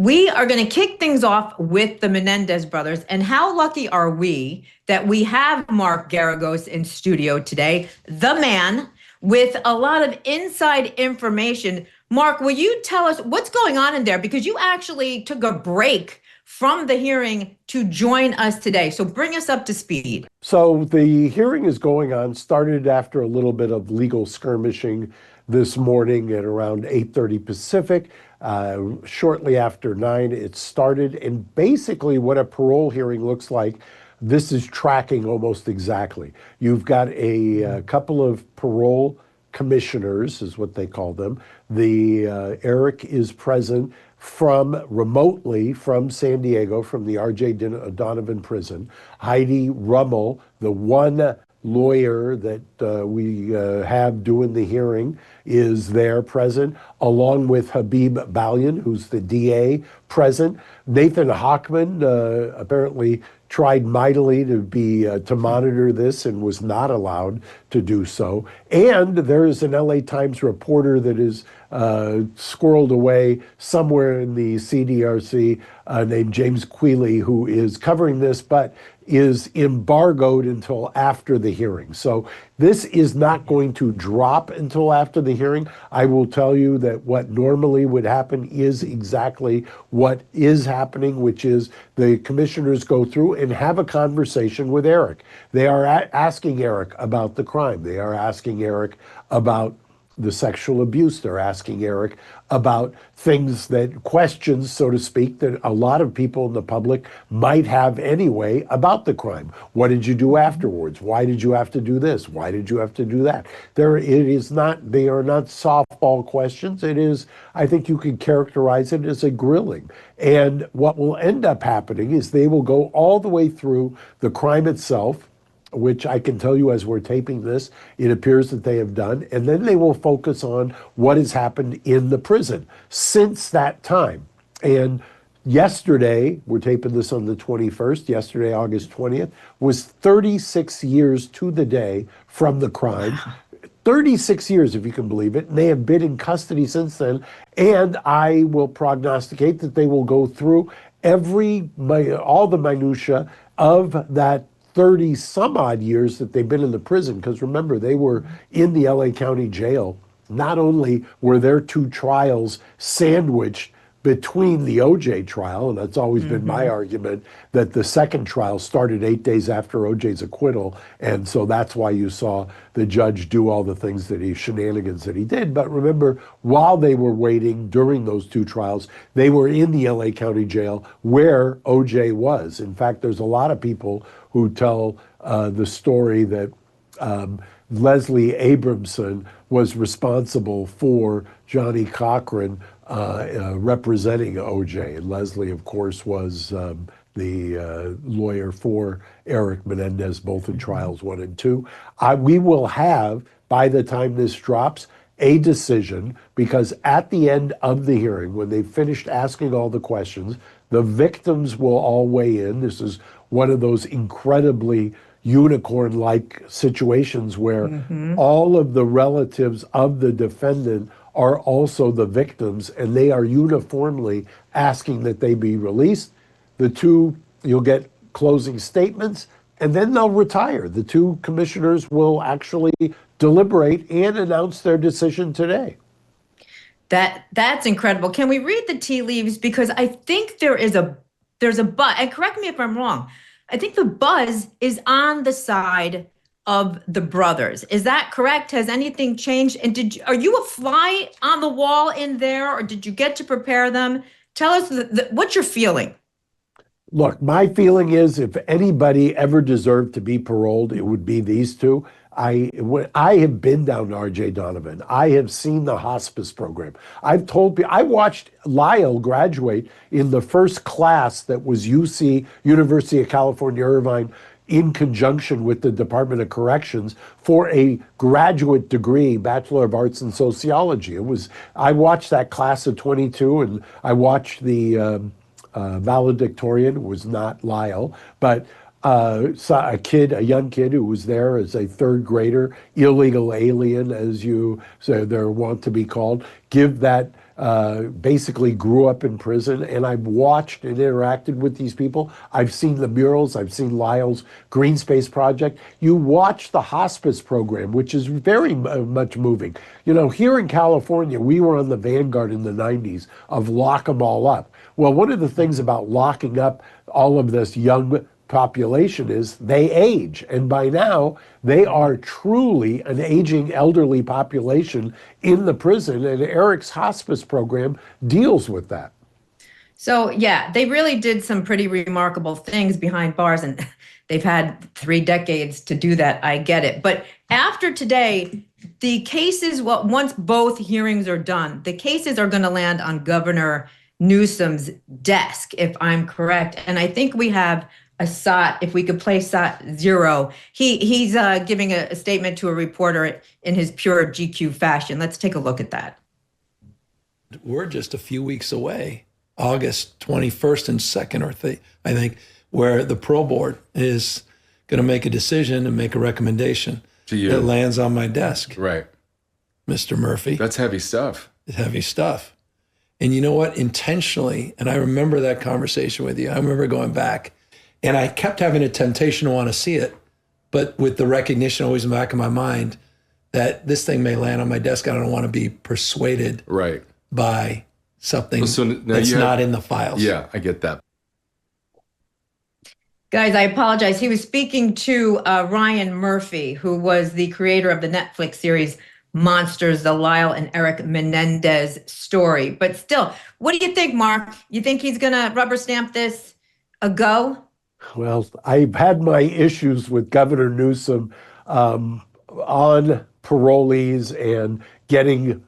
We are going to kick things off with the Menendez brothers. And how lucky are we that we have Mark Geragos in studio today, the man with a lot of inside information. Mark, will you tell us what's going on in there? Because you actually took a break from the hearing to join us today. So bring us up to speed. So the hearing is going on, started after a little bit of legal skirmishing this morning at around 8:30 Pacific. Shortly after 9, it started. And basically what a parole hearing looks like, this is tracking almost exactly. You've got a couple of parole commissioners, is what they call them. Eric is present remotely from San Diego, from the R.J. Donovan prison. Heidi Rummel, the one lawyer that we have doing the hearing, is there present, along with Habib Balian, who's the DA, present. Nathan Hochman apparently tried mightily to monitor this and was not allowed to do so. And there is an LA Times reporter that is squirreled away somewhere in the CDRC named James Quealy, who is covering this, but is embargoed until after the hearing. So this is not going to drop until after the hearing. I will tell you that what normally would happen is exactly what is happening, which is the commissioners go through and have a conversation with Eric. They are asking Eric about the crime. They are asking Eric about the sexual abuse. They're asking Eric about questions, so to speak, that a lot of people in the public might have anyway about the crime. What did you do afterwards? Why did you have to do this? Why did you have to do that? They are not softball questions. It is, I think you could characterize it as a grilling. And what will end up happening is they will go all the way through the crime itself, which I can tell you as we're taping this, it appears that they have done. And then they will focus on what has happened in the prison since that time. And yesterday, we're taping this on the 21st, yesterday, August 20th, was 36 years to the day from the crime. 36 years, if you can believe it. And they have been in custody since then. And I will prognosticate that they will go through all the minutia of that 30 some odd years that they've been in the prison. Because remember, they were in the LA County Jail. Not only were their two trials sandwiched between the OJ trial, and that's always been my argument, that the second trial started 8 days after OJ's acquittal, and so that's why you saw the judge do all the things shenanigans that he did. But remember, while they were waiting during those two trials, they were in the LA County Jail where OJ was. In fact, there's a lot of people who tell the story that Leslie Abramson was responsible for Johnnie Cochran representing OJ. And Leslie, of course, was the lawyer for Eric Menendez, both in trials 1 and 2. We will have, by the time this drops, a decision, because at the end of the hearing, when they've finished asking all the questions, the victims will all weigh in. This is one of those incredibly unicorn-like situations where all of the relatives of the defendant are also the victims, and they are uniformly asking that they be released. You'll get closing statements, and then they'll retire. The two commissioners will actually deliberate and announce their decision today. That's incredible. Can we read the tea leaves? Because I think there's a buzz, and correct me if I'm wrong, I think the buzz is on the side of the brothers. Is that correct? Has anything changed? And are you a fly on the wall in there, or did you get to prepare them? Tell us what you're feeling. Look, my feeling is if anybody ever deserved to be paroled, it would be these two. I have been down to R.J. Donovan. I have seen the hospice program. I've told people, I watched Lyle graduate in the first class that was UC, University of California, Irvine, in conjunction with the Department of Corrections for a graduate degree, Bachelor of Arts in Sociology. I watched that class of 22, and I watched the valedictorian. It was not Lyle, but a young kid who was there as a third grader, illegal alien, as they're wont to be called, give that basically grew up in prison, and I've watched and interacted with these people. I've seen the murals. I've seen Lyle's Green Space Project. You watch the hospice program, which is very much moving. You know, here in California, we were on the vanguard in the 90s of lock them all up. Well, one of the things about locking up all of this young population is they age, and by now they are truly an aging elderly population in the prison, and Eric's hospice program deals with that. So yeah, they really did some pretty remarkable things behind bars, and they've had 3 decades to do that. I get it. But after today, the cases, well, once both hearings are done, the cases are going to land on Governor Newsom's desk, if I'm correct. And I think we have a SOT, if we could play SOT 0. He's giving a statement to a reporter in his pure GQ fashion. Let's take a look at that. We're just a few weeks away, August 21st and 2nd, I think, where the parole board is going to make a decision and make a recommendation to you that lands on my desk. Right. Mr. Murphy. That's heavy stuff. It's heavy stuff. And you know what? Intentionally, and I remember that conversation with you. I remember going back, and I kept having a temptation to want to see it, but with the recognition always in the back of my mind that this thing may land on my desk. I don't want to be persuaded by something that's not in the files. Yeah, I get that. Guys, I apologize. He was speaking to Ryan Murphy, who was the creator of the Netflix series Monsters, the Lyle and Eric Menendez story. But still, what do you think, Mark? You think he's going to rubber stamp this a go? Well, I've had my issues with Governor Newsom on parolees and getting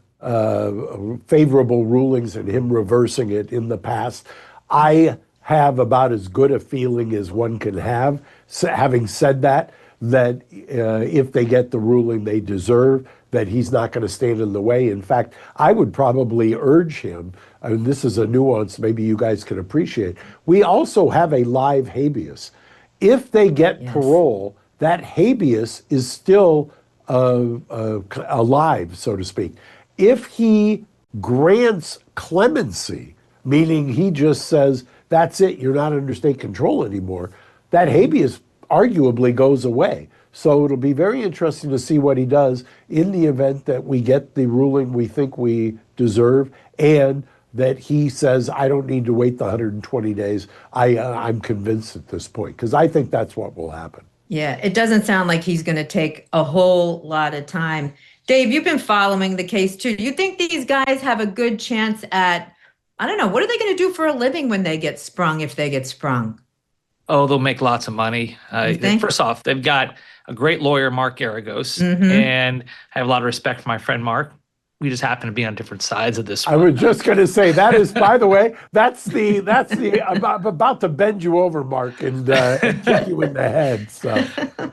favorable rulings and him reversing it in the past. I have about as good a feeling as one can have. So having said that, if they get the ruling they deserve, that he's not going to stand in the way. In fact, I would probably urge him, and this is a nuance maybe you guys can appreciate, we also have a live habeas. If they get parole, that habeas is still alive, so to speak. If he grants clemency, meaning he just says, that's it, you're not under state control anymore, that habeas arguably goes away. So it'll be very interesting to see what he does in the event that we get the ruling we think we deserve, and that he says, I don't need to wait the 120 days. I'm convinced at this point, because I think that's what will happen. Yeah, it doesn't sound like he's going to take a whole lot of time. Dave, you've been following the case too. Do you think these guys have a good chance at, I don't know, what are they going to do for a living when they get sprung, if they get sprung? Oh, they'll make lots of money. First off, they've got a great lawyer, Mark Geragos, and I have a lot of respect for my friend Mark. We just happen to be on different sides of this one. I was just going to say, that is, by the way, that's I'm about to bend you over, Mark, and kick you in the head. So.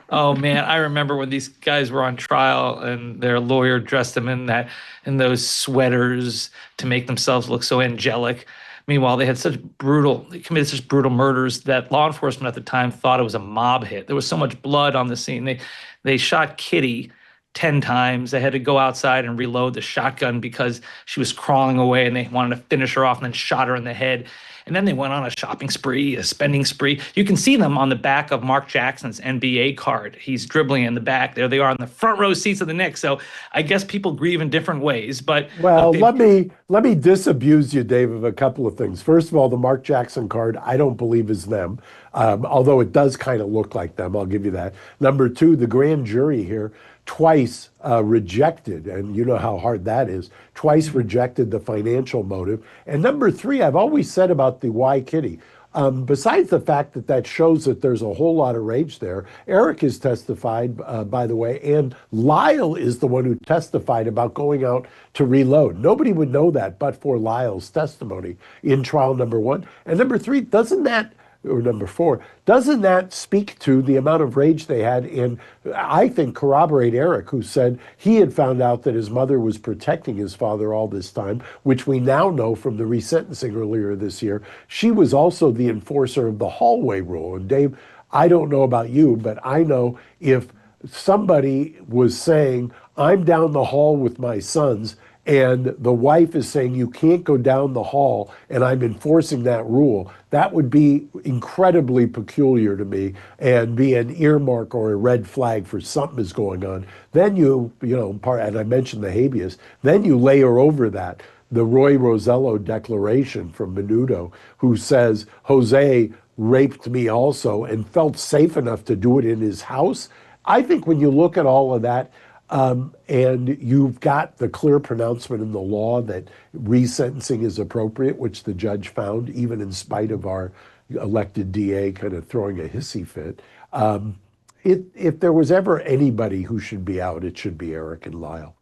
Oh man, I remember when these guys were on trial and their lawyer dressed them in those sweaters to make themselves look so angelic. Meanwhile, they committed such brutal murders that law enforcement at the time thought it was a mob hit. There was so much blood on the scene. They shot Kitty 10 times. They had to go outside and reload the shotgun because she was crawling away, and they wanted to finish her off and then shot her in the head. And then they went on a shopping spree, a spending spree. You can see them on the back of Mark Jackson's NBA card. He's dribbling in the back. There they are in the front row seats of the Knicks. So I guess people grieve in different ways. But well, let me disabuse you, Dave, of a couple of things. First of all, the Mark Jackson card, I don't believe is them, although it does kind of look like them. I'll give you that. Number two, the grand jury here twice rejected, and you know how hard that is, twice rejected the financial motive. And number three, I've always said about the why Kitty, besides the fact that shows that there's a whole lot of rage there, Eric has testified, by the way, and Lyle is the one who testified about going out to reload. Nobody would know that but for Lyle's testimony in trial number one. And number three, number four, doesn't that speak to the amount of rage they had, and I think corroborate Eric, who said he had found out that his mother was protecting his father all this time, which we now know from the resentencing earlier this year. She was also the enforcer of the hallway rule. And Dave, I don't know about you, but I know if somebody was saying, I'm down the hall with my sons, and the wife is saying you can't go down the hall and I'm enforcing that rule, that would be incredibly peculiar to me and be an earmark or a red flag for something is going on. Then and I mentioned the habeas, then you layer over that the Roy Rosello declaration from Menudo, who says Jose raped me also and felt safe enough to do it in his house. I think when you look at all of that, and you've got the clear pronouncement in the law that resentencing is appropriate, which the judge found, even in spite of our elected DA kind of throwing a hissy fit. If there was ever anybody who should be out, it should be Eric and Lyle.